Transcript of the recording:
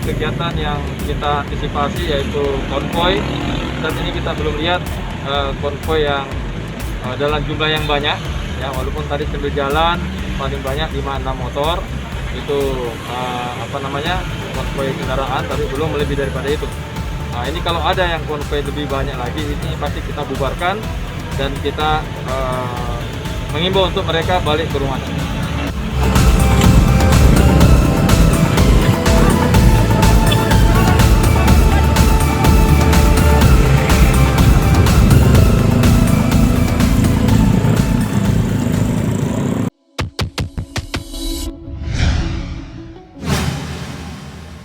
kegiatan yang kita antisipasi yaitu konvoy. Saat ini kita belum lihat konvoy yang dalam jumlah yang banyak, ya, walaupun tadi sambil jalan paling banyak 5-6 motor itu konvoy kendaraan, tapi belum lebih daripada itu. Nah, ini kalau ada yang konvoy lebih banyak lagi, ini pasti kita bubarkan dan kita mengimbau untuk mereka balik ke rumahnya.